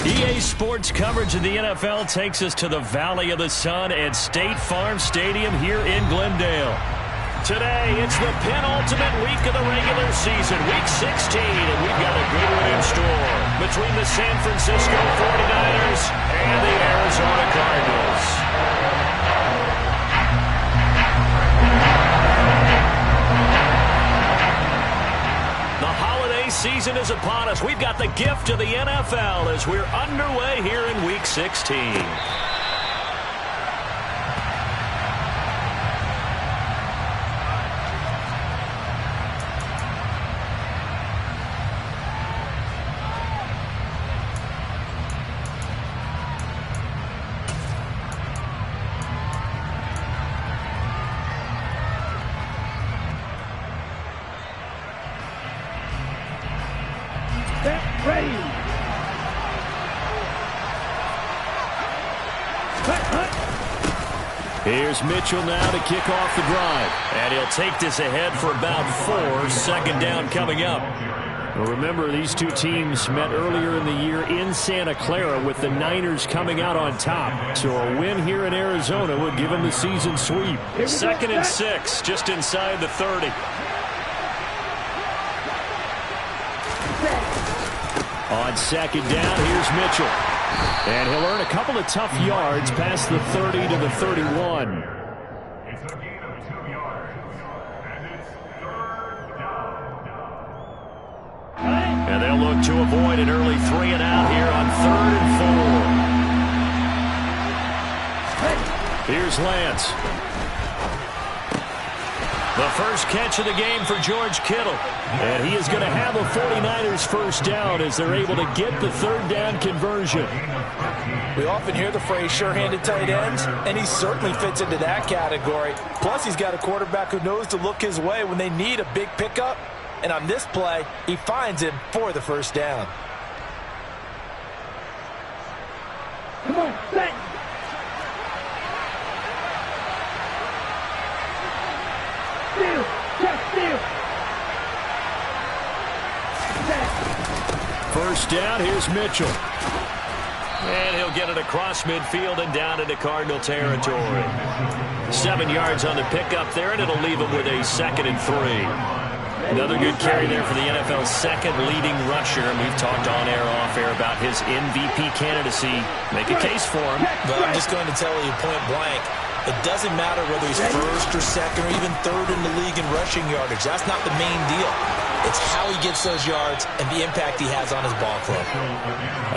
EA Sports coverage of the NFL takes us to the Valley of the Sun at State Farm Stadium here in Glendale. Today, it's the penultimate week of the regular season, Week 16, and we've got a good one in store between the San Francisco 49ers and the Arizona Cardinals. The holiday season is upon us. We've got the gift of the NFL as we're underway here in Week 16. Here's Mitchell now to kick off the drive. And he'll take this ahead for about 4. Second down coming up. Well, remember, these two teams met earlier in the year in Santa Clara with the Niners coming out on top. So a win here in Arizona would give them the season sweep. 2nd and 6, just inside the 30. On second down, here's Mitchell. And he'll earn a couple of tough yards past the 30 to the 31. It's a gain of 2 yards, and it's 3rd down. And they'll look to avoid an early 3 and out here on 3rd and 4. Here's Lance. The first catch of the game for George Kittle. And he is going to have a 49ers first down as they're able to get the 3rd down conversion. We often hear the phrase sure-handed tight ends, and he certainly fits into that category. Plus, he's got a quarterback who knows to look his way when they need a big pickup. And on this play, he finds him for the first down. Come on, set. Steal, just steal. First down, here's Mitchell. And he'll get it across midfield and down into Cardinal territory. 7 yards on the pickup there, and it'll leave him with a 2nd and 3. Another good carry there for the NFL's second leading rusher. And we've talked on air, off air about his MVP candidacy. Make a case for him. But I'm just going to tell you point blank, it doesn't matter whether he's first or second or even 3rd in the league in rushing yardage. That's not the main deal. It's how he gets those yards and the impact he has on his ball club.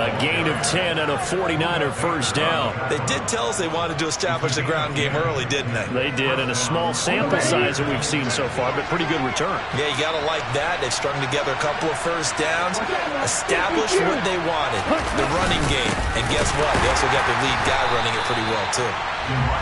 A gain of 10 and a 49er first down. They did tell us they wanted to establish the ground game early, didn't they? They did, and a small sample size that we've seen so far, but pretty good return. Yeah, you got to like that. They've strung together a couple of first downs, established what they wanted, the running game. And guess what? They also got their lead guy running it pretty well, too.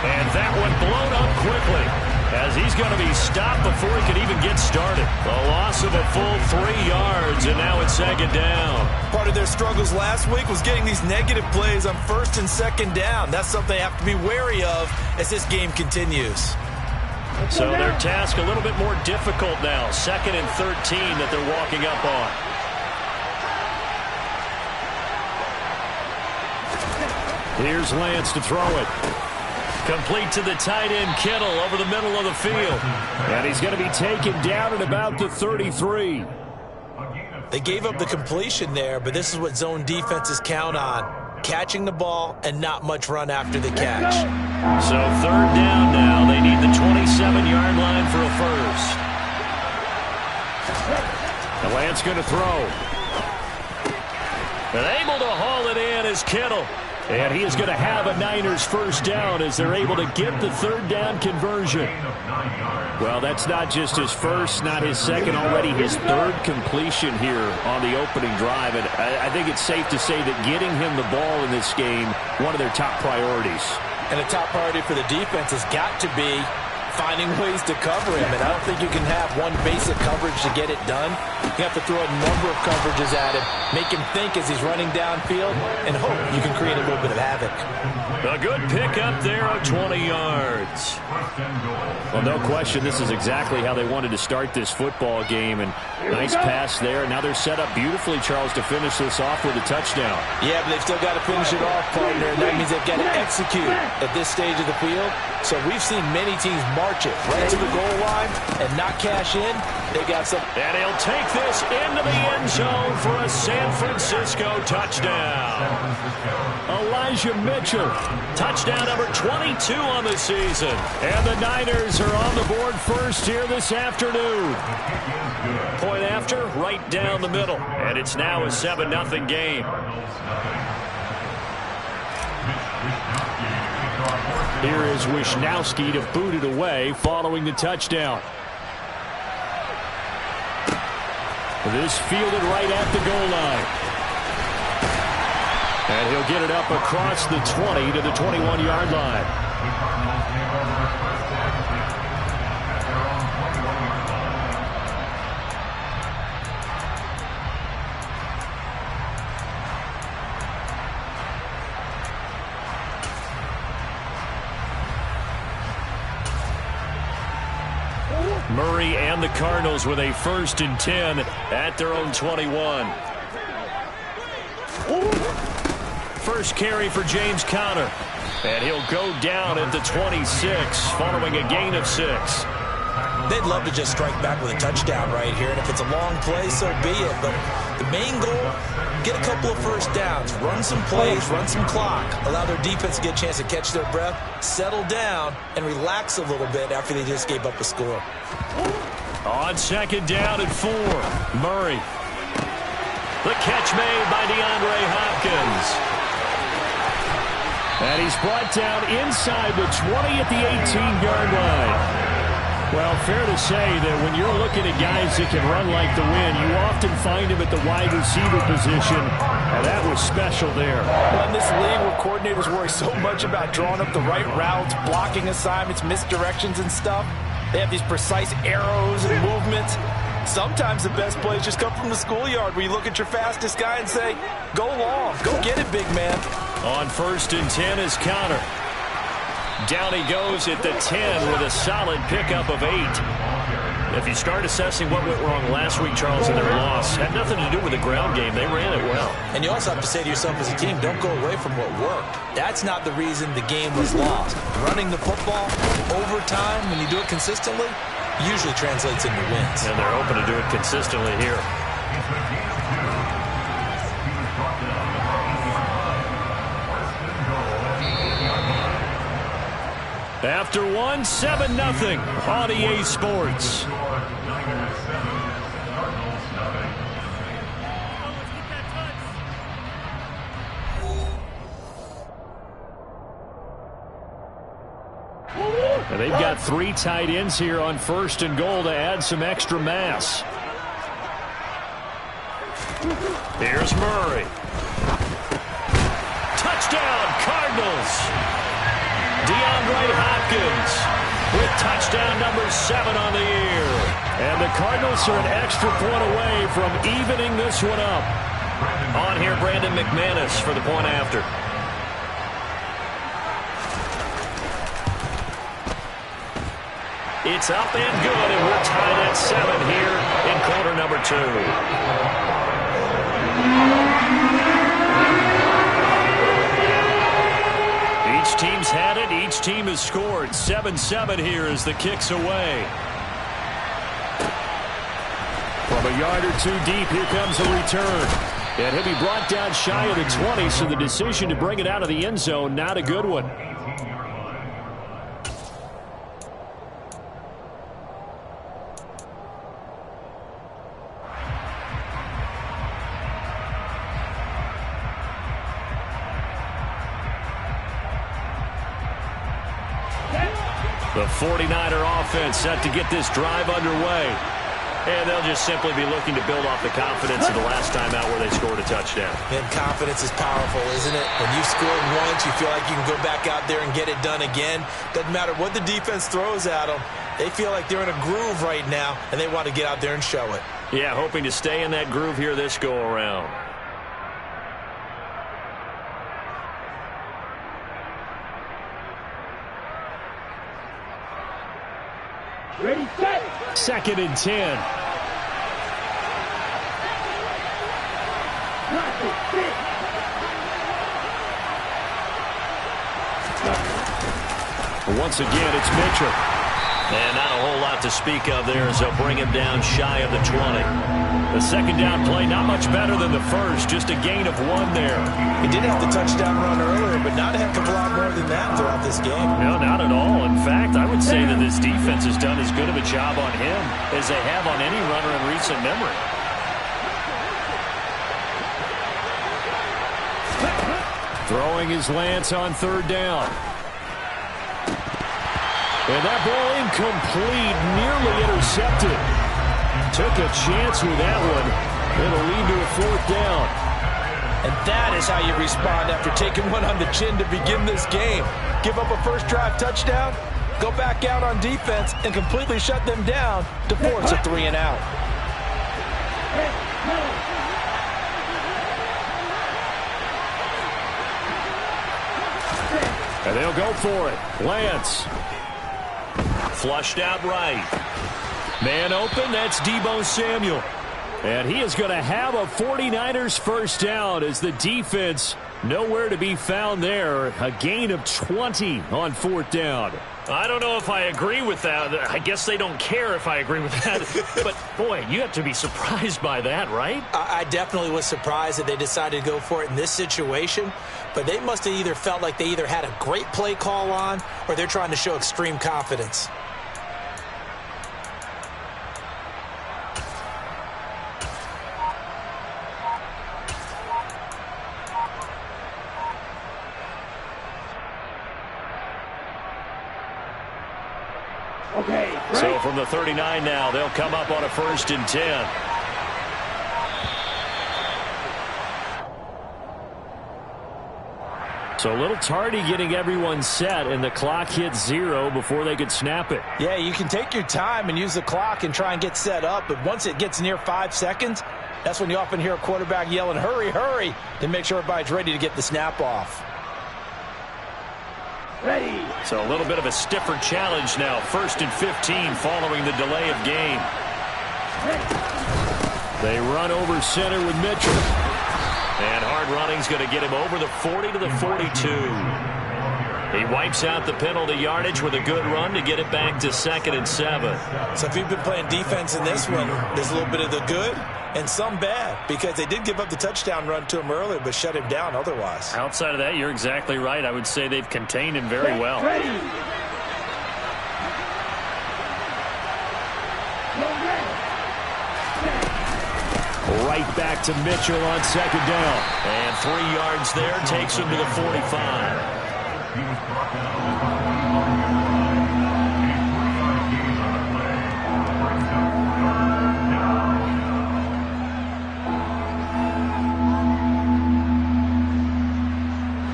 And that one blown up quickly, as he's going to be stopped before he can even get started. A loss of a full 3 yards, and now it's 2nd down. Part of their struggles last week was getting these negative plays on 1st and 2nd down. That's something they have to be wary of as this game continues. So their task a little bit more difficult now. 2nd and 13 that they're walking up on. Here's Lance to throw it. Complete to the tight end, Kittle, over the middle of the field. And he's going to be taken down at about the 33. They gave up the completion there, but this is what zone defenses count on. Catching the ball and not much run after the catch. So 3rd down now. They need the 27-yard line for a first. And Lance going to throw. And able to haul it in is Kittle. And he is going to have a Niners first down as they're able to get the 3rd down conversion. Well, that's not just his first, not his second, already his 3rd completion here on the opening drive. And I think it's safe to say that getting him the ball in this game, one of their top priorities. And a top priority for the defense has got to be finding ways to cover him. And I don't think you can have one basic coverage to get it done. You have to throw a number of coverages at him, make him think as he's running downfield, and hope you can create a little bit of havoc. A good pickup there of 20 yards. Well, no question, this is exactly how they wanted to start this football game. And Nice pass there. Now they're set up beautifully, Charles, to finish this off with a touchdown. Yeah, but they've still got to finish it off, partner, and that means they've got to execute at this stage of the field. So we've seen many teams march it right to the goal line and not cash in. They got some. And he'll take this into the end zone for a San Francisco touchdown. Elijah Mitchell, touchdown number 22 on the season. And the Niners are on the board first here this afternoon. Point after, right down the middle. And it's now a 7-0 game. Here is Wisnowski to boot it away following the touchdown. This fielded right at the goal line. And he'll get it up across the 20 to the 21-yard line. Murray and the Cardinals with a 1st and 10 at their own 21. First carry for James Conner. And he'll go down at the 26 following a gain of 6. They'd love to just strike back with a touchdown right here. And if it's a long play, so be it. But the main goal, get a couple of first downs. Run some plays, run some clock. Allow their defense to get a chance to catch their breath, settle down, and relax a little bit after they just gave up a score. On 2nd down and 4, Murray. The catch made by DeAndre Hopkins. And he's brought down inside the 20 at the 18-yard line. Well, fair to say that when you're looking at guys that can run like the wind, you often find him at the wide receiver position, and that was special there. Well, in this league where coordinators worry so much about drawing up the right routes, blocking assignments, misdirections and stuff, they have these precise arrows and movements. Sometimes the best plays just come from the schoolyard where you look at your fastest guy and say, go long, go get it, big man. On 1st and 10 is Conner. Down he goes at the 10 with a solid pickup of 8. If you start assessing what went wrong last week, Charles, in their loss, had nothing to do with the ground game. They ran it well. And you also have to say to yourself as a team, don't go away from what worked. That's not the reason the game was lost. Running the football over time, when you do it consistently, usually translates into wins. And they're hoping to do it consistently here. After 7-0 on EA Sports. And they've got 3 tight ends here on 1st and goal to add some extra mass. Here's Murray. Touchdown, Cardinals. DeAndre Hopkins with touchdown number 7 on the year. And the Cardinals are an extra point away from evening this one up. On here, Brandon McManus for the point after. It's up and good, and we're tied at 7 here in quarter number 2. Each team's had it. Each team has scored. 7-7 here as the kick's away. From a yard or 2 deep, here comes a return. And he'll be brought down shy of the 20, so the decision to bring it out of the end zone, not a good one. The 49er offense set to get this drive underway. And they'll just simply be looking to build off the confidence of the last time out where they scored a touchdown. And confidence is powerful, isn't it? When you've scored once, you feel like you can go back out there and get it done again. Doesn't matter what the defense throws at them. They feel like they're in a groove right now, and they want to get out there and show it. Yeah, hoping to stay in that groove here this go-around. Ready, set. 2nd and 10. Once again, it's Mitchell. And not a whole lot to speak of there as they'll bring him down shy of the 20. The second down play, not much better than the first, just a gain of 1 there. He did have the touchdown run earlier, but not a heck of a lot more than that throughout this game. No, not at all. In fact, I would say that this defense has done as good of a job on him as they have on any runner in recent memory. Throwing his Lance on third down. And that ball incomplete, nearly intercepted. Took a chance with that one. It'll lead to a 4th down. And that is how you respond after taking one on the chin to begin this game. Give up a first drive touchdown, go back out on defense, and completely shut them down to force a 3 and out. And they'll go for it. Lance. Flushed out right. Man open, that's Deebo Samuel. And he is going to have a 49ers first down as the defense nowhere to be found there. A gain of 20 on 4th down. I don't know if I agree with that. I guess they don't care if I agree with that. But, boy, you have to be surprised by that, right? I definitely was surprised that they decided to go for it in this situation. But they must have either felt like they either had a great play call on or they're trying to show extreme confidence. Okay, So from the 39 now, they'll come up on a 1st and 10. So a little tardy getting everyone set, and the clock hits 0 before they could snap it. Yeah, you can take your time and use the clock and try and get set up, but once it gets near 5 seconds, that's when you often hear a quarterback yelling, hurry, hurry, to make sure everybody's ready to get the snap off. ready. So a little bit of a stiffer challenge now. 1st and 15 following the delay of game. They run over center with Mitchell. And hard running's going to get him over the 40 to the 42. He wipes out the penalty yardage with a good run to get it back to 2nd and 7. So if you've been playing defense in this one, there's a little bit of the good and some bad, because they did give up the touchdown run to him earlier but shut him down otherwise. Outside of that, you're exactly right. I would say they've contained him very well. Ready. Right back to Mitchell on 2nd down. And 3 yards there takes him to the 45. He was brought down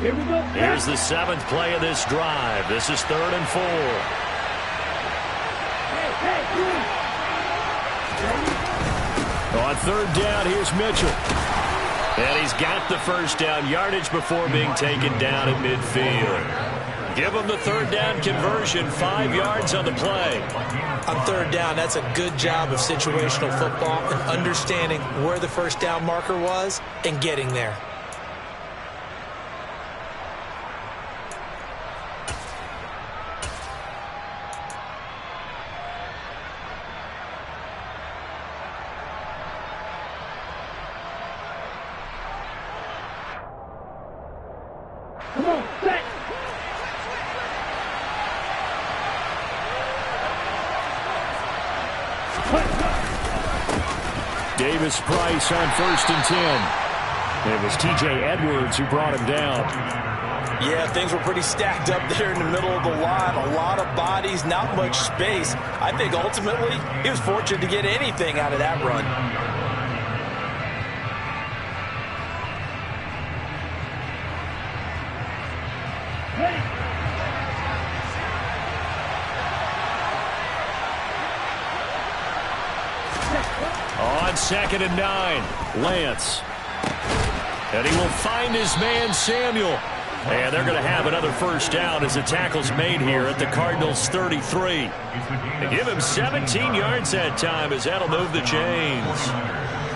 Here we go. Here's the 7th play of this drive. This is 3rd and 4. On 3rd down, here's Mitchell. And he's got the first down yardage before being taken down at midfield. Give him the 3rd down conversion, 5 yards on the play. On 3rd down, that's a good job of situational football and understanding where the first down marker was and getting there. Come on, set. Davis Price on 1st and 10. It was T.J. Edwards who brought him down. Yeah, things were pretty stacked up there in the middle of the line. A lot of bodies, not much space. I think ultimately he was fortunate to get anything out of that run. On 2nd and 9, Lance. And he will find his man, Samuel. And they're going to have another first down as the tackle's made here at the Cardinals' 33. They give him 17 yards that time as that'll move the chains.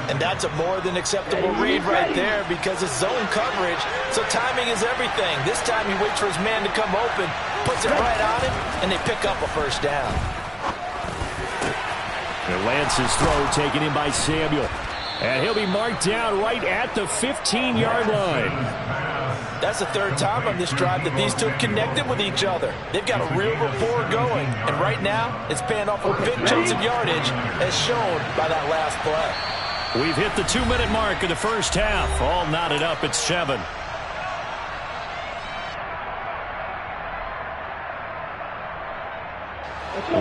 And that's a more than acceptable read right there because it's zone coverage, so timing is everything. This time he waits for his man to come open, puts it right on him, and they pick up a first down. And Lance's throw taken in by Samuel. And he'll be marked down right at the 15-yard line. That's the third time on this drive that these two have connected with each other. They've got a real rapport going, and right now it's paying off with big chunks of yardage as shown by that last play. We've hit the 2-minute mark of the first half. All knotted up at 7.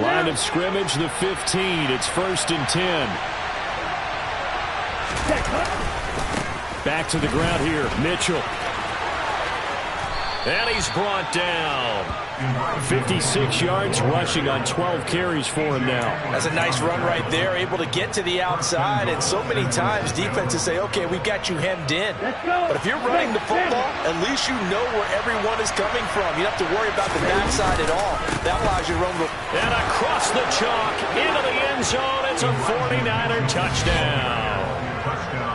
Line of scrimmage, the 15. It's 1st and 10. Back to the ground here, Mitchell. And he's brought down. 56 yards rushing on 12 carries for him now. That's a nice run right there, able to get to the outside. And so many times defenses say, okay, we've got you hemmed in. But if you're running the football, at least you know where everyone is coming from. You don't have to worry about the backside at all. That allows you to run the... And across the chalk, into the end zone, it's a 49er touchdown.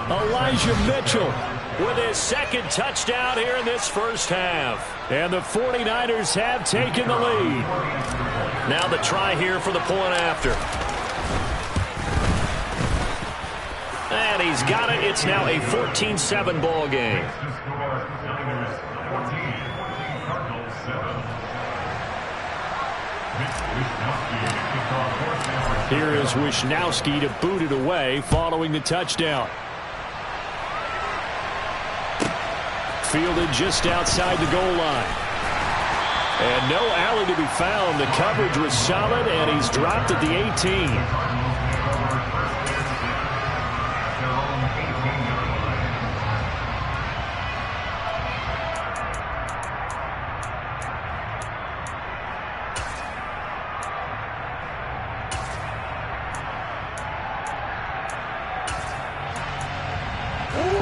Elijah Mitchell with his second touchdown here in this first half. And the 49ers have taken the lead. Now the try here for the point after. And he's got it. It's now a 14-7 ball game. Here is Wisnowski to boot it away following the touchdown. Fielded just outside the goal line. And no alley to be found. The coverage was solid, and he's dropped at the 18.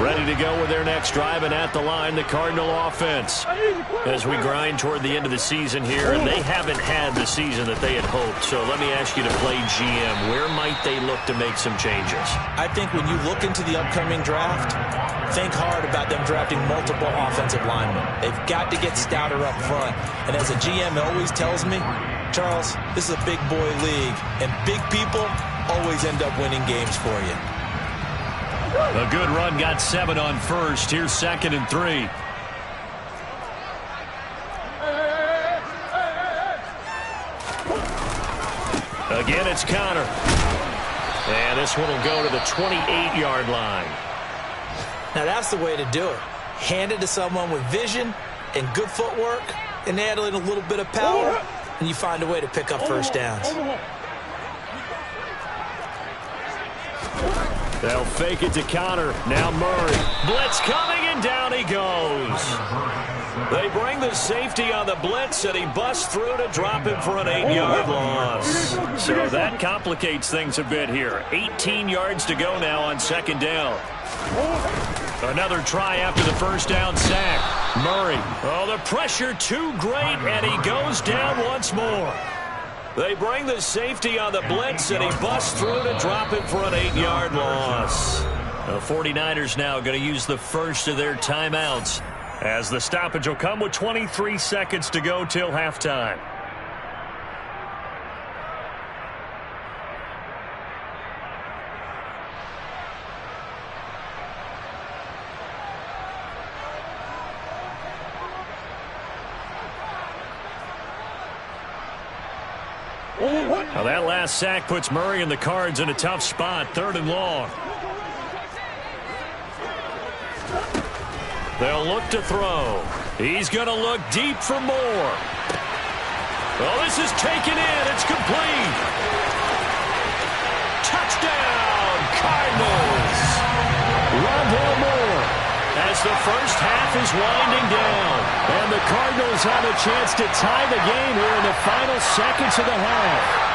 Ready to go with their next drive, and at the line, the Cardinal offense. As we grind toward the end of the season here, and they haven't had the season that they had hoped. So let me ask you to play GM. Where might they look to make some changes? I think when you look into the upcoming draft, think hard about them drafting multiple offensive linemen. They've got to get stouter up front. And as a GM always tells me, Charles, this is a big boy league, and big people always end up winning games for you. A good run, got 7 on first. Here's 2nd and 3. Again, it's Connor. And this one will go to the 28-yard line. Now that's the way to do it. Hand it to someone with vision and good footwork, and add in a little bit of power, and you find a way to pick up first downs. They'll fake it to Connor. Now Murray. Blitz coming, and down he goes. They bring the safety on the blitz, and he busts through to drop him for an 8-yard loss. So that complicates things a bit here. 18 yards to go now on 2nd down. Another try after the first down sack. Murray. Oh, the pressure too great, and he goes down once more. They bring the safety on the blitz, and he busts through to drop him for an 8-yard loss. The 49ers now going to use the first of their timeouts, as the stoppage will come with 23 seconds to go till halftime. Now that last sack puts Murray and the Cards in a tough spot, 3rd and long. They'll look to throw. He's going to look deep for more. Oh, this is taken in. It's complete. Touchdown, Cardinals. Ronville Moore, as the first half is winding down. And the Cardinals have a chance to tie the game here in the final seconds of the half.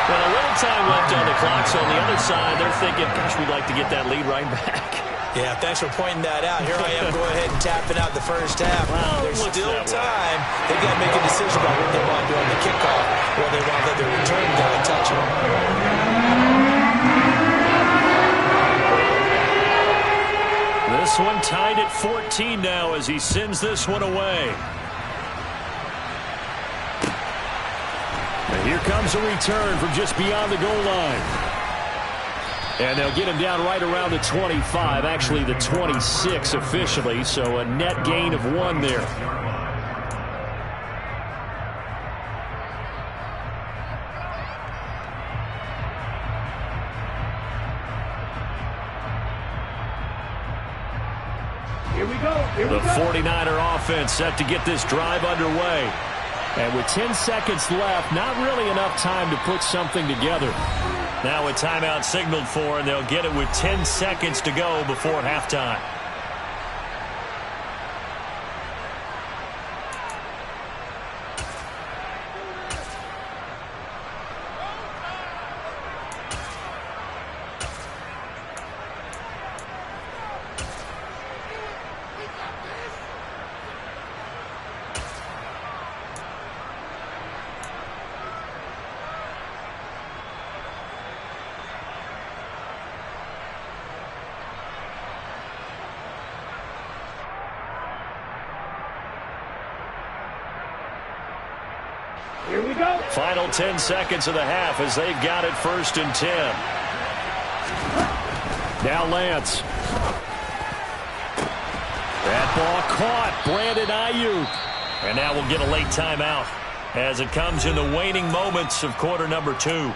Well, a little time left on the clock, so on the other side, they're thinking, gosh, we'd like to get that lead right back. Yeah, thanks for pointing that out. Here I am, go ahead and tapping out the first half. Well, there's still time. They've got to make a decision about what they want to do on the kickoff, or they want to let their return guy touch it. this one tied at 14 now as he sends this one away. And here comes a return from just beyond the goal line. And they'll get him down right around the 25, actually the 26 officially, so a net gain of 1 there. The 49er offense set to get this drive underway. And with 10 seconds left, not really enough time to put something together. Now a timeout signaled for, and they'll get it with 10 seconds to go before halftime. Here we go. Final 10 seconds of the half as they've got it 1st and 10. Now Lance. That ball caught. Brandon Ayuk. And now we'll get a late timeout as it comes in the waning moments of quarter number 2.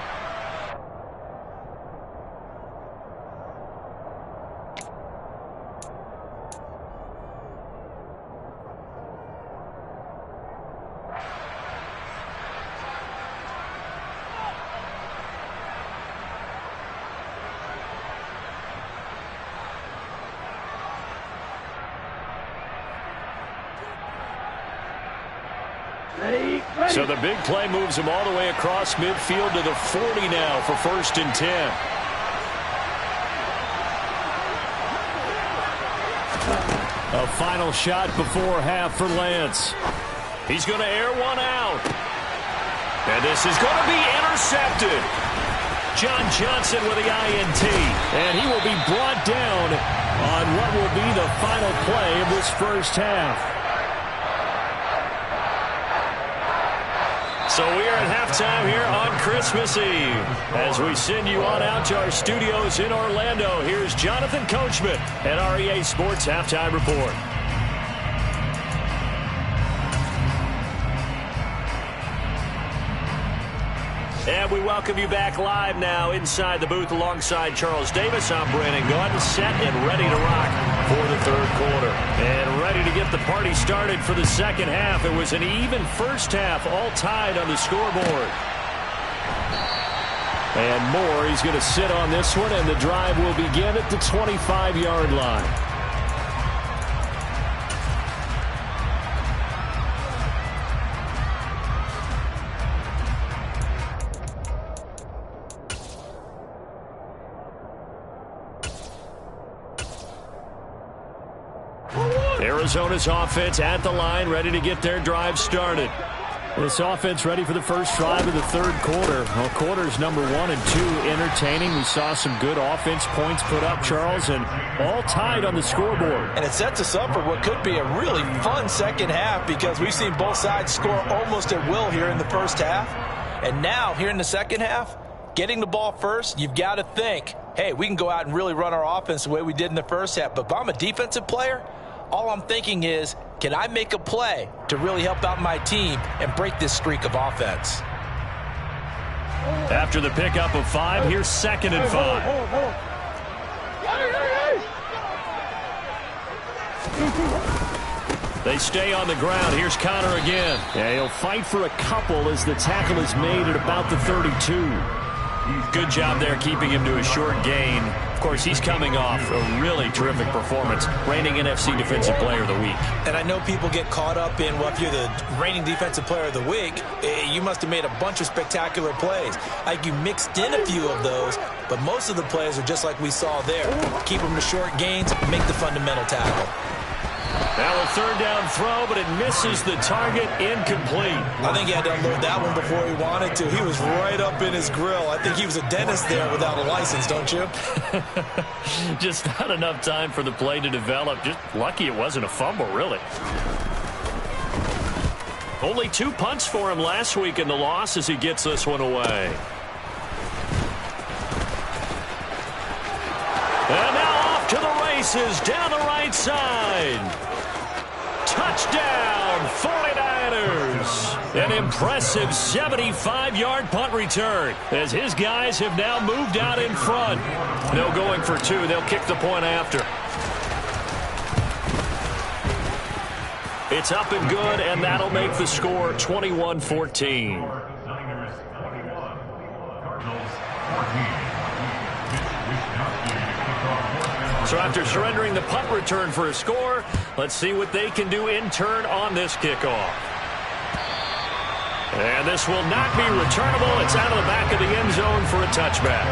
So the big play moves him all the way across midfield to the 40 now for 1st and 10. A final shot before half for Lance. He's going to air one out. And this is going to be intercepted. John Johnson with the INT. And he will be brought down on what will be the final play of this first half. So we are at halftime here on Christmas Eve. As we send you on out to our studios in Orlando, here's Jonathan Coachman at REA Sports Halftime Report. And we welcome you back live now inside the booth alongside Charles Davis. I'm Brandon Gaudin, set and ready to rock for the 3rd quarter. And ready to get the party started for the 2nd half. It was an even first half, all tied on the scoreboard. And Moore, he's going to sit on this one, and the drive will begin at the 25-yard line. Arizona's offense at the line, ready to get their drive started. This offense ready for the first drive of the 3rd quarter. Well, quarters number 1 and 2 entertaining. We saw some good offense points put up, Charles, and all tied on the scoreboard. And it sets us up for what could be a really fun 2nd half because we've seen both sides score almost at will here in the first half. And now, here in the 2nd half, getting the ball first, you've got to think, hey, we can go out and really run our offense the way we did in the first half. But if I'm a defensive player, all I'm thinking is, can I make a play to really help out my team and break this streak of offense? After the pickup of 5, here's 2nd and 5. They stay on the ground. Here's Connor again. Yeah, he'll fight for a couple as the tackle is made at about the 32. Good job there keeping him to a short gain. Of course, he's coming off a really terrific performance, reigning NFC Defensive Player of the Week. And I know people get caught up in, well, if you're the reigning Defensive Player of the Week, you must have made a bunch of spectacular plays. Like you mixed in a few of those, but most of the plays are just like we saw there. Keep them to short gains, make the fundamental tackle. Now a third down throw, but it misses the target, incomplete. I think he had to unload that one before he wanted to. He was right up in his grill. I think he was a dentist there without a license, don't you? Just not enough time for the play to develop. Just lucky it wasn't a fumble, really. Only 2 punts for him last week in the loss as he gets this one away. And now off to the races down the right side. Touchdown, 49ers. An impressive 75-yard punt return as his guys have now moved out in front. No going for 2. They'll kick the point after. It's up and good, and that'll make the score 21-14. So after surrendering the punt return for a score, let's see what they can do in turn on this kickoff. And this will not be returnable. It's out of the back of the end zone for a touchback.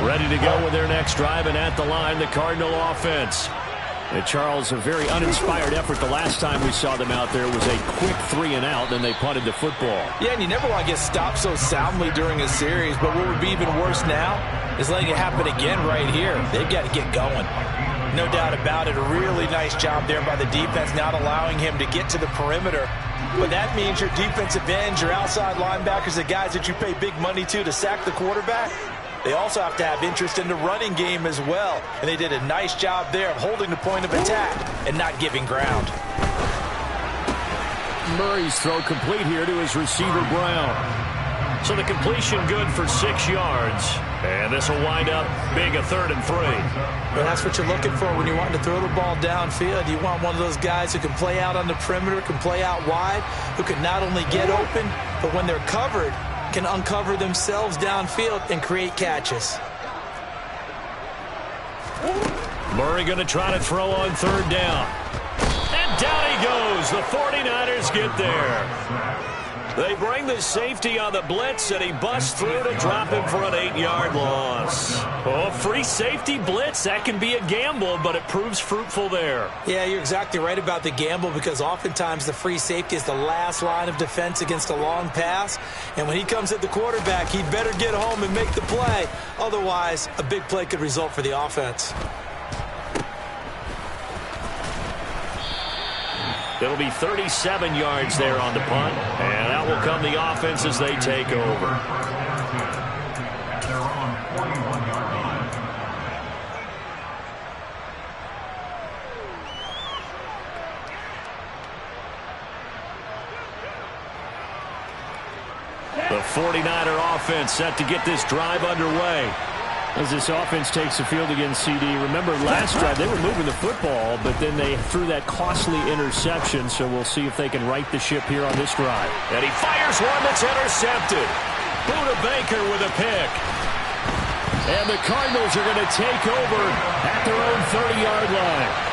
Ready to go with their next drive, and at the line, the Cardinal offense. And Charles, a very uninspired effort the last time we saw them out there was a quick 3-and-out, then they punted the football. Yeah, and you never want to get stopped so soundly during a series, but what would be even worse now is letting it happen again right here. They've got to get going. No doubt about it, a really nice job there by the defense, not allowing him to get to the perimeter. But that means your defensive ends, your outside linebackers, the guys that you pay big money to sack the quarterback, they also have to have interest in the running game as well. And they did a nice job there of holding the point of attack and not giving ground. Murray's throw complete here to his receiver, Brown. So the completion good for 6 yards. And this will wind up being a 3rd and 3. Well, that's what you're looking for when you want to throw the ball downfield. You want one of those guys who can play out on the perimeter, can play out wide, who can not only get open, but when they're covered, can uncover themselves downfield and create catches. Murray going to try to throw on 3rd down. And down he goes. The 49ers get there. They bring the safety on the blitz, and he busts through to drop him for an 8-yard loss. Oh, free safety blitz, that can be a gamble, but it proves fruitful there. Yeah, you're exactly right about the gamble because oftentimes the free safety is the last line of defense against a long pass. And when he comes at the quarterback, he'd better get home and make the play. Otherwise, a big play could result for the offense. It'll be 37 yards there on the punt, and that will come the offense as they take over. The 49er offense set to get this drive underway. As this offense takes the field against CD, remember last drive they were moving the football, but then they threw that costly interception, so we'll see if they can right the ship here on this drive. And he fires one that's intercepted. Buda Baker with a pick. And the Cardinals are going to take over at their own 30-yard line.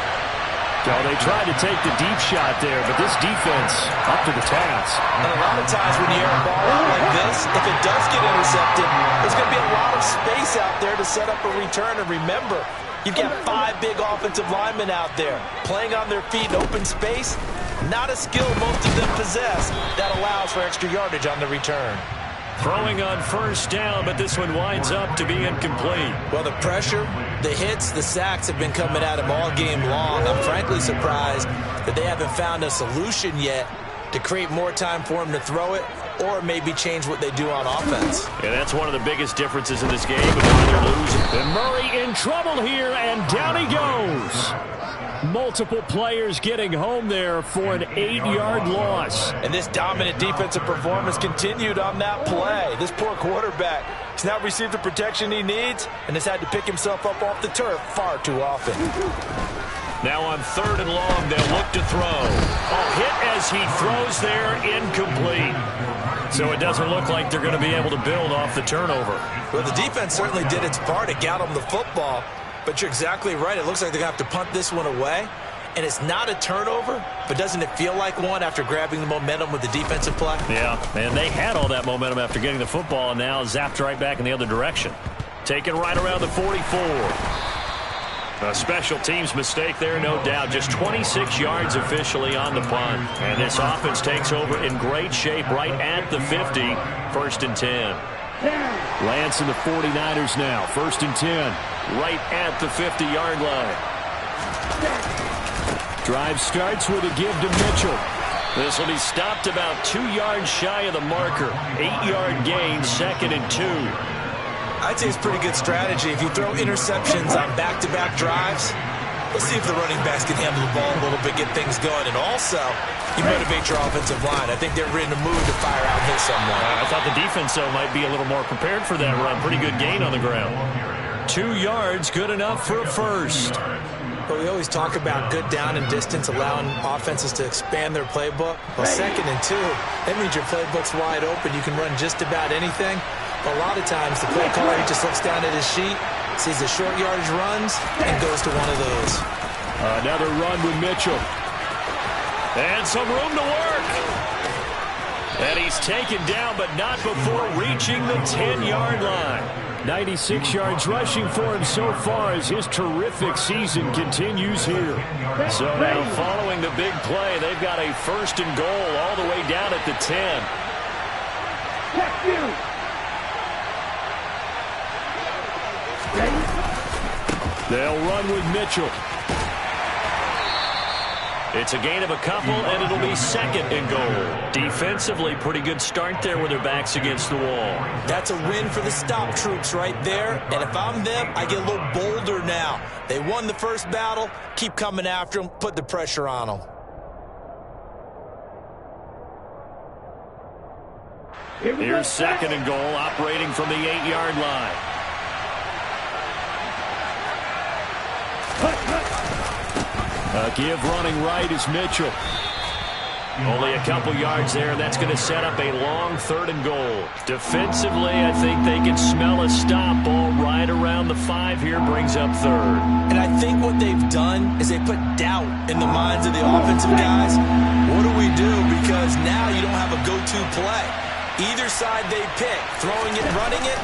So they tried to take the deep shot there, but this defense up to the task. And a lot of times when you air a ball out like this, if it does get intercepted, there's going to be a lot of space out there to set up a return. And remember, you've got 5 big offensive linemen out there playing on their feet in open space. Not a skill most of them possess that allows for extra yardage on the return. Throwing on 1st down, but this one winds up to be incomplete. Well, the pressure, the hits, the sacks have been coming at him all game long. I'm frankly surprised that they haven't found a solution yet to create more time for him to throw it or maybe change what they do on offense. Yeah, that's one of the biggest differences in this game and why they're losing. And Murray in trouble here, and down he goes. Multiple players getting home there for an 8-yard loss. And this dominant defensive performance continued on that play. This poor quarterback has not received the protection he needs and has had to pick himself up off the turf far too often. Now on 3rd and long, they'll look to throw. A hit as he throws there, incomplete. So it doesn't look like they're going to be able to build off the turnover. Well, the defense certainly did its part. It got them the football. But you're exactly right. It looks like they're going to have to punt this one away. and it's not a turnover, but doesn't it feel like one after grabbing the momentum with the defensive play? Yeah, and they had all that momentum after getting the football, and now zapped right back in the other direction. Taken right around the 44. A special teams mistake there, no doubt. Just 26 yards officially on the punt. And this offense takes over in great shape right at the 50. 1st and 10. Lance and the 49ers now. 1st and 10. Right at the 50-yard line. Drive starts with a give to Mitchell. This will be stopped about 2 yards shy of the marker. 8-yard gain, 2nd and 2. I'd say it's pretty good strategy. If you throw interceptions on back-to-back drives, let's see if the running backs can handle the ball a little bit, get things going. And also, you motivate your offensive line. I think they're ready to move to fire out hit someone. I thought the defense, though, might be a little more prepared for that run. Pretty good gain on the ground. 2 yards, good enough for a first. But we always talk about good down and distance, allowing offenses to expand their playbook. Well, 2nd and 2, that means your playbook's wide open. You can run just about anything. A lot of times, the play caller, he just looks down at his sheet, sees the short yardage runs, and goes to one of those. Another run with Mitchell. And some room to work. And he's taken down, but not before reaching the 10-yard line. 96 yards rushing for him so far as his terrific season continues here. So now, following the big play, they've got a 1st and goal all the way down at the 10. They'll run with Mitchell. It's a gain of a couple, and it'll be 2nd and goal. Defensively, pretty good start there with their backs against the wall. That's a win for the stop troops right there. And if I'm them, I get a little bolder now. They won the first battle. Keep coming after them. Put the pressure on them. Here's 2nd and goal, operating from the 8-yard line. A give running right is Mitchell. Only a couple yards there, and that's going to set up a long 3rd and goal. Defensively, I think they can smell a stop. Ball right around the 5 here, brings up 3rd. And I think what they've done is they put doubt in the minds of the offensive guys. What do we do? Because now you don't have a go-to play. Either side they pick, throwing it, running it,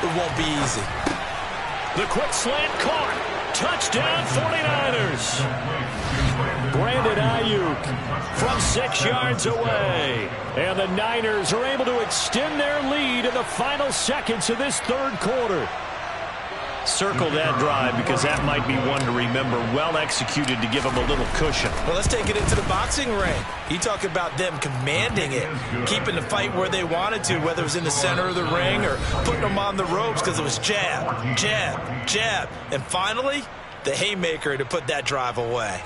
it won't be easy. The quick slant caught. Touchdown 49ers. Brandon Ayuk from 6 yards away. And the Niners are able to extend their lead in the final seconds of this 3rd quarter. Circle that drive because that might be one to remember. Well executed to give them a little cushion. Well, let's take it into the boxing ring. You talk about them commanding it, keeping the fight where they wanted to, whether it was in the center of the ring or putting them on the ropes because it was jab, jab, jab. And finally, the haymaker to put that drive away.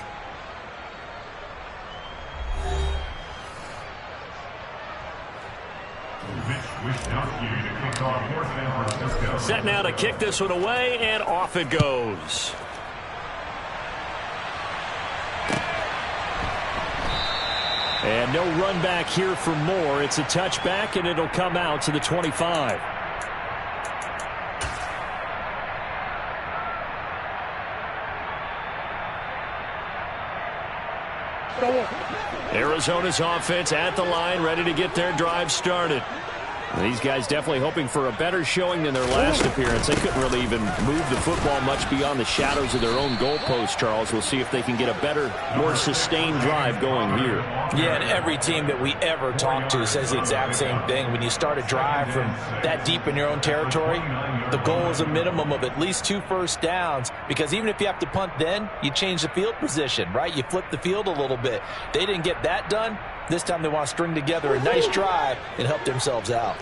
Set now to kick this one away, and off it goes. And no run back here for Moore. It's a touchback, and it'll come out to the 25. Arizona's offense at the line, ready to get their drive started. These guys definitely hoping for a better showing than their last appearance. They couldn't really even move the football much beyond the shadows of their own goalpost, Charles. We'll see if they can get a better, more sustained drive going here. Yeah, and every team that we ever talk to says the exact same thing. When you start a drive from that deep in your own territory, the goal is a minimum of at least 2 first downs, because even if you have to punt then, you change the field position, right? You flip the field a little bit. They didn't get that done. This time they want to string together a nice drive and help themselves out.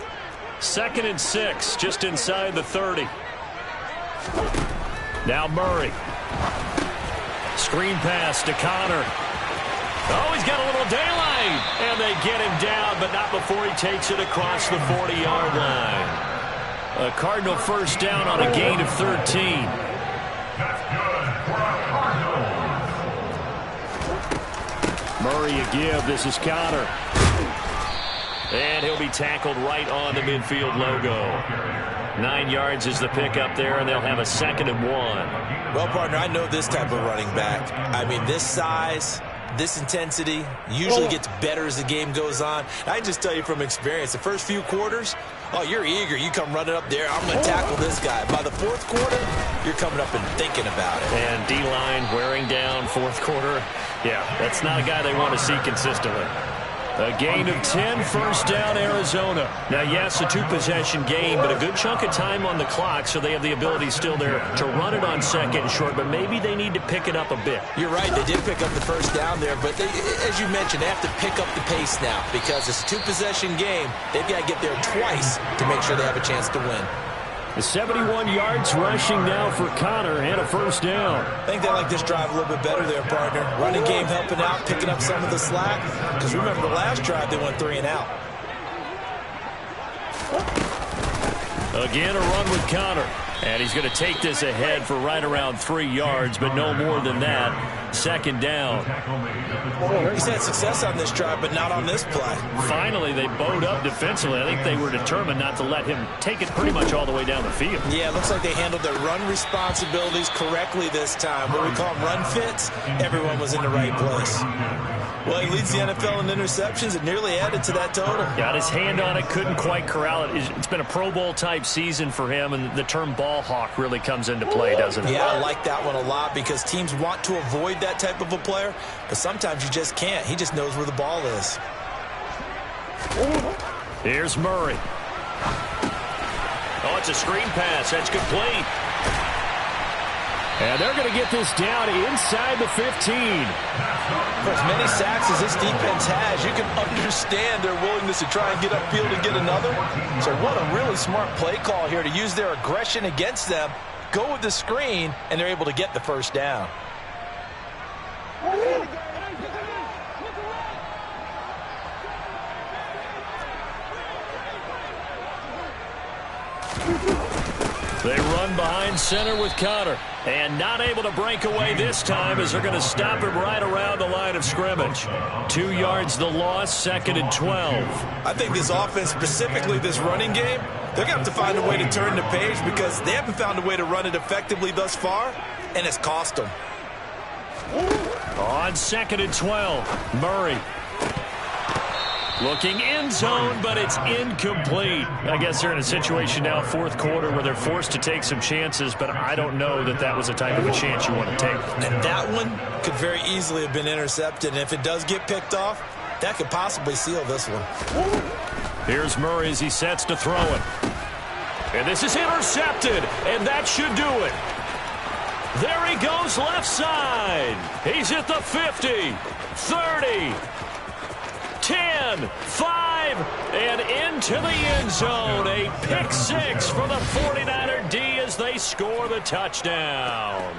2nd and 6, just inside the 30. Now Murray. Screen pass to Connor. Oh, he's got a little daylight. And they get him down, but not before he takes it across the 40-yard line. A Cardinal first down on a gain of 13. That's good for a Cardinals. Murray a give. This is Connor. And he'll be tackled right on the midfield logo. 9 yards is the pickup there, and they'll have a 2nd and 1. Well, partner, I know this type of running back. I mean, this size, this intensity usually gets better as the game goes on. I can just tell you from experience, the first few quarters, oh, you're eager. You come running up there, I'm going to tackle this guy. By the 4th quarter, you're coming up and thinking about it. And D-line wearing down 4th quarter. Yeah, that's not a guy they want to see consistently. A gain of 10, first down, Arizona. Now, yes, a 2-possession game, but a good chunk of time on the clock, so they have the ability still there to run it on 2nd and short, but maybe they need to pick it up a bit. You're right. They did pick up the first down there, but they, as you mentioned, they have to pick up the pace now because it's a 2-possession game. They've got to get there twice to make sure they have a chance to win. The 71 yards rushing now for Connor and a first down. I think they like this drive a little bit better there, partner. Running game helping out, picking up some of the slack. Because remember, the last drive, they went 3 and out. Again, a run with Connor. And he's going to take this ahead for right around 3 yards, but no more than that. 2nd down. He's had success on this drive, but not on this play. Finally, they bowed up defensively. I think they were determined not to let him take it pretty much all the way down the field. Yeah, it looks like they handled their run responsibilities correctly this time. What we call them run fits, everyone was in the right place. Well, he leads the NFL in interceptions and nearly added to that total. Got his hand on it, couldn't quite corral it. It's been a Pro Bowl-type season for him, and the term ball hawk really comes into play, doesn't it? Yeah, I like that one a lot because teams want to avoid that type of a player, but sometimes you just can't. He just knows where the ball is. Here's Murray. Oh, it's a screen pass. That's complete. And they're going to get this down inside the 15. For as many sacks as this defense has, you can understand their willingness to try and get upfield and get another. So what a really smart play call here to use their aggression against them, go with the screen, and they're able to get the first down. They run behind center with Connor. And not able to break away this time as they're going to stop him right around the line of scrimmage. 2 yards the loss, 2nd and 12. I think this offense, specifically this running game, they're going to have to find a way to turn the page because they haven't found a way to run it effectively thus far, and it's cost them. On 2nd and 12, Murray. Looking end zone, but it's incomplete. I guess they're in a situation now, 4th quarter, where they're forced to take some chances, but I don't know that that was the type of a chance you want to take. And that one could very easily have been intercepted, and if it does get picked off, that could possibly seal this one. Here's Murray as he sets to throw it. And this is intercepted, and that should do it. There he goes left side. He's at the 50, 30, 10, 5, and into the end zone. A pick 6 for the 49er D as they score the touchdown.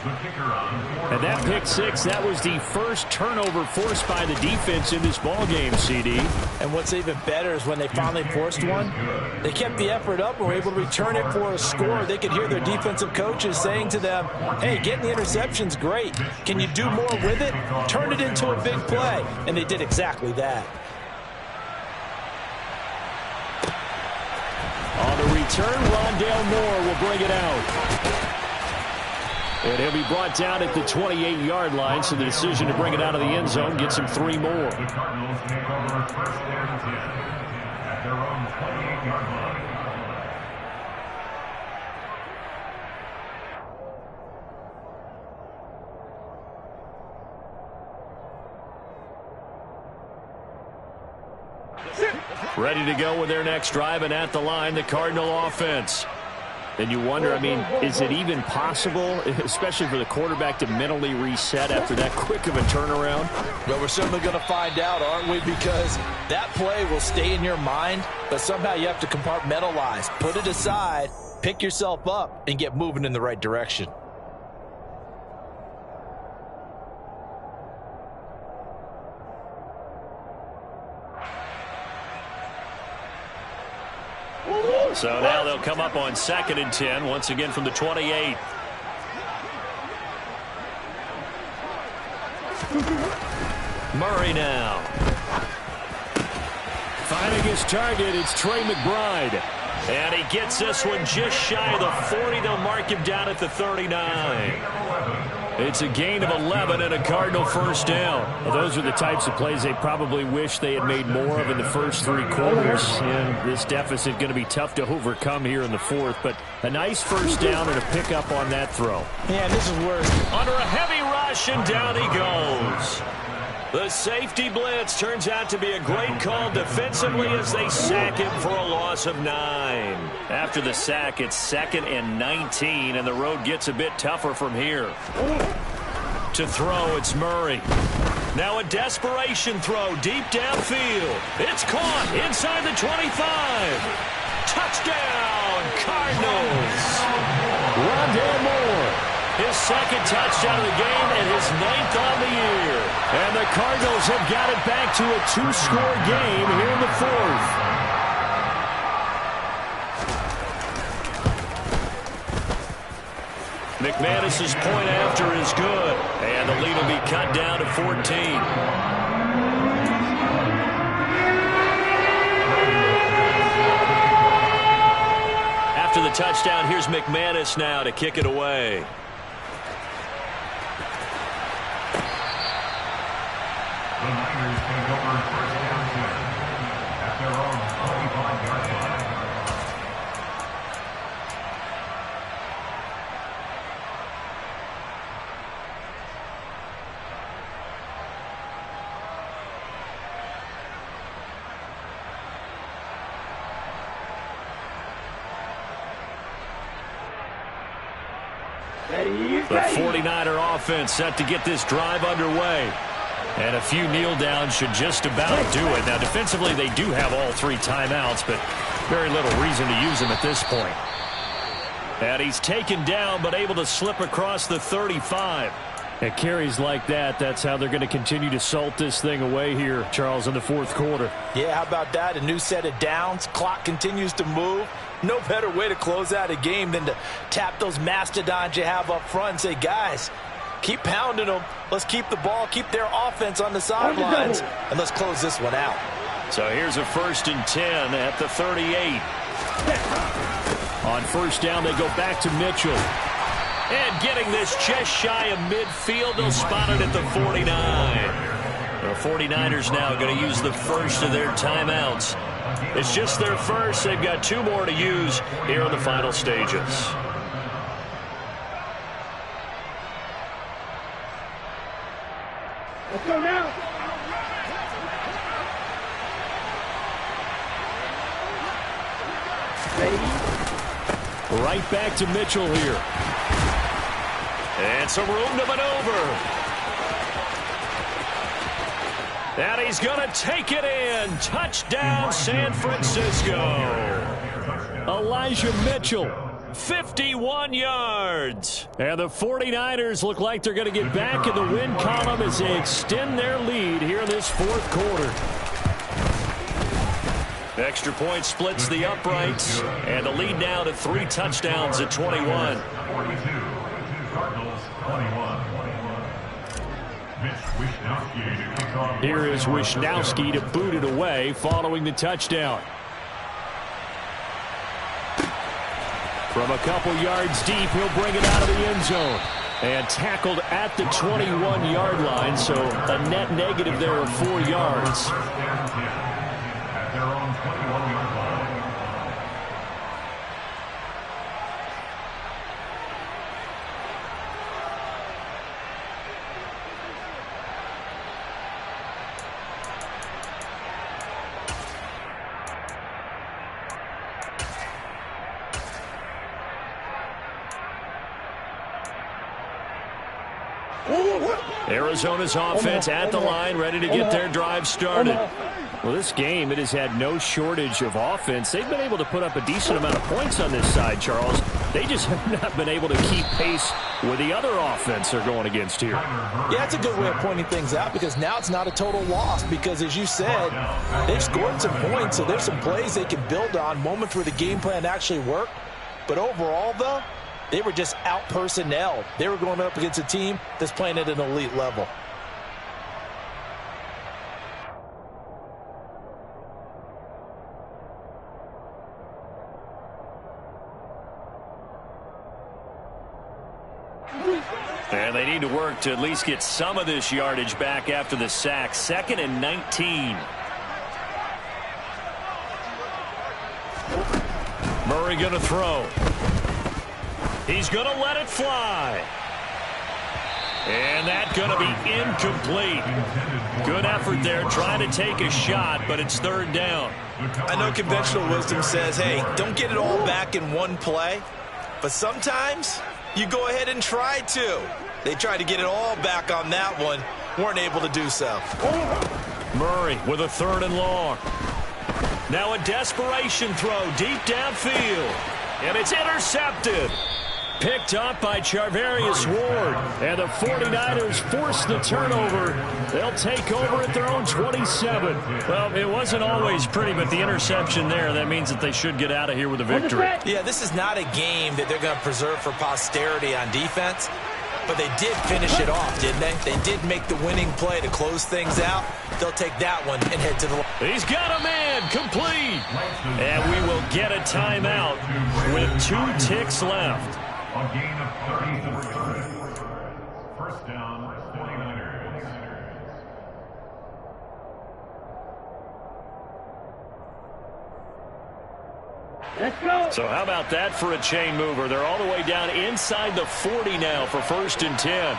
And that pick 6, that was the first turnover forced by the defense in this ballgame, CD. And what's even better is when they finally forced one, they kept the effort up and were able to return it for a score. They could hear their defensive coaches saying to them, hey, getting the interception's great. Can you do more with it? Turn it into a big play. And they did exactly that. On the return, Rondale Moore will bring it out. And he'll be brought down at the 28-yard line, so the decision to bring it out of the end zone gets him 3 more. The Cardinals take over first and 10 at their own 28-yard line. Ready to go with their next drive, and at the line, the Cardinal offense. And you wonder, I mean, is it even possible, especially for the quarterback, to mentally reset after that quick of a turnaround? Well, we're certainly going to find out, aren't we? Because that play will stay in your mind, but somehow you have to compartmentalize. Put it aside, pick yourself up, and get moving in the right direction. So now they'll come up on 2nd and 10, once again from the 28. Murray now. Finding his target, it's Trey McBride. And he gets this one just shy of the 40. They'll mark him down at the 39. It's a gain of 11 and a Cardinal first down. Well, those are the types of plays they probably wish they had made more of in the first 3 quarters. And this deficit going to be tough to overcome here in the fourth. But a nice first down and a pickup on that throw. Yeah, this is worse. Under a heavy rush, and down he goes. The safety blitz turns out to be a great call defensively as they sack him for a loss of 9. After the sack, it's 2nd and 19, and the road gets a bit tougher from here. To throw, it's Murray. Now a desperation throw deep downfield. It's caught inside the 25. Touchdown, Cardinals. Rondale Moore. His 2nd touchdown of the game and his 9th on the year. And the Cardinals have got it back to a 2-score game here in the 4th. McManus's point after is good. And the lead will be cut down to 14. After the touchdown, here's McManus now to kick it away. The Niners take over first down 10 at their own 25-yard line. The 49er offense set to get this drive underway. And a few kneel downs should just about do it. Now, defensively, they do have all 3 timeouts, but very little reason to use them at this point. And he's taken down, but able to slip across the 35. At carries like that, that's how they're going to continue to salt this thing away here, Charles, in the 4th quarter. Yeah, how about that? A new set of downs. Clock continues to move. No better way to close out a game than to tap those mastodons you have up front and say, guys, keep pounding them. Let's keep the ball, keep their offense on the sidelines, and let's close this one out. So here's a 1st and 10 at the 38. On first down, they go back to Mitchell. And getting this just shy of midfield, they'll spot it at the 49. The 49ers now going to use the first of their timeouts. It's just their first. They've got 2 more to use here in the final stages. Let's go now. Right back to Mitchell here. And some room to maneuver. And he's going to take it in. Touchdown, San Francisco. Elijah Mitchell, 51 yards. And the 49ers look like they're going to get back in the win column as they extend their lead here in this 4th quarter. Extra point splits the uprights. And the lead now to 3 touchdowns at 21. 42, Cardinals 21. Here is Wishnowski to boot it away following the touchdown. From a couple yards deep, he'll bring it out of the end zone. And tackled at the 21-yard line, so a net negative there of 4 yards. At their own 21-yard line. Arizona's offense at the line, ready to get their drive started. Well, this game, it has had no shortage of offense. They've been able to put up a decent amount of points on this side, Charles. They just have not been able to keep pace with the other offense they're going against here. Yeah, that's a good way of pointing things out because now it's not a total loss because, as you said, they've scored some points, so there's some plays they can build on, moments where the game plan actually worked. But overall, though, they were just out-personnel. They were going up against a team that's playing at an elite level. And they need to work to at least get some of this yardage back after the sack. 2nd and 19. Murray going to throw. He's going to let it fly. And that's going to be incomplete. Good effort there trying to take a shot, but it's 3rd down. I know conventional wisdom says, hey, don't get it all back in one play. But sometimes you go ahead and try to. They tried to get it all back on that one. Weren't able to do so. Murray with a 3rd and long. Now a desperation throw deep downfield. And it's intercepted. Picked up by Charvarius Ward. And the 49ers force the turnover. They'll take over at their own 27. Well, it wasn't always pretty, but the interception there, that means that they should get out of here with a victory. Yeah, this is not a game that they're going to preserve for posterity on defense. But they did finish it off, didn't they? They did make the winning play to close things out. They'll take that one and head to the line. He's got a man complete. And we will get a timeout with 2 ticks left. A gain of 34 yards. First down, 49ers. Let's go. So how about that for a chain mover? They're all the way down inside the 40 now for 1st and 10.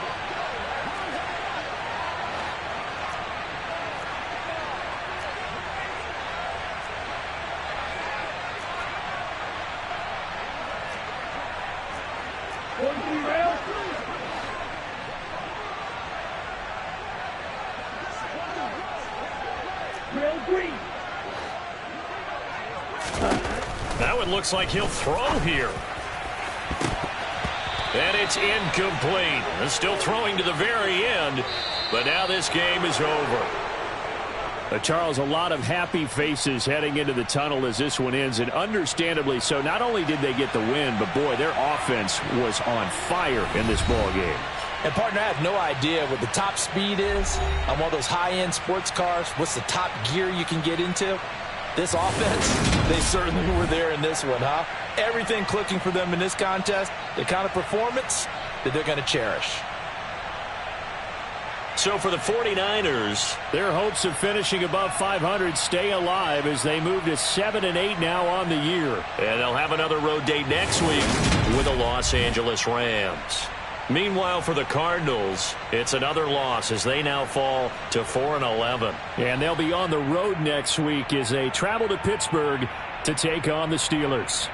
Now it looks like he'll throw here. And it's incomplete. They're still throwing to the very end, but now this game is over. Charles, a lot of happy faces heading into the tunnel as this one ends, and understandably so. Not only did they get the win, but boy, their offense was on fire in this ball game. And, partner, I have no idea what the top speed is on one of those high-end sports cars. What's the top gear you can get into? This offense, they certainly were there in this one, huh? Everything clicking for them in this contest, the kind of performance that they're going to cherish. So for the 49ers, their hopes of finishing above 500 stay alive as they move to 7-8 now on the year. And they'll have another road date next week with the Los Angeles Rams. Meanwhile, for the Cardinals, it's another loss as they now fall to 4-11. And they'll be on the road next week as they travel to Pittsburgh to take on the Steelers.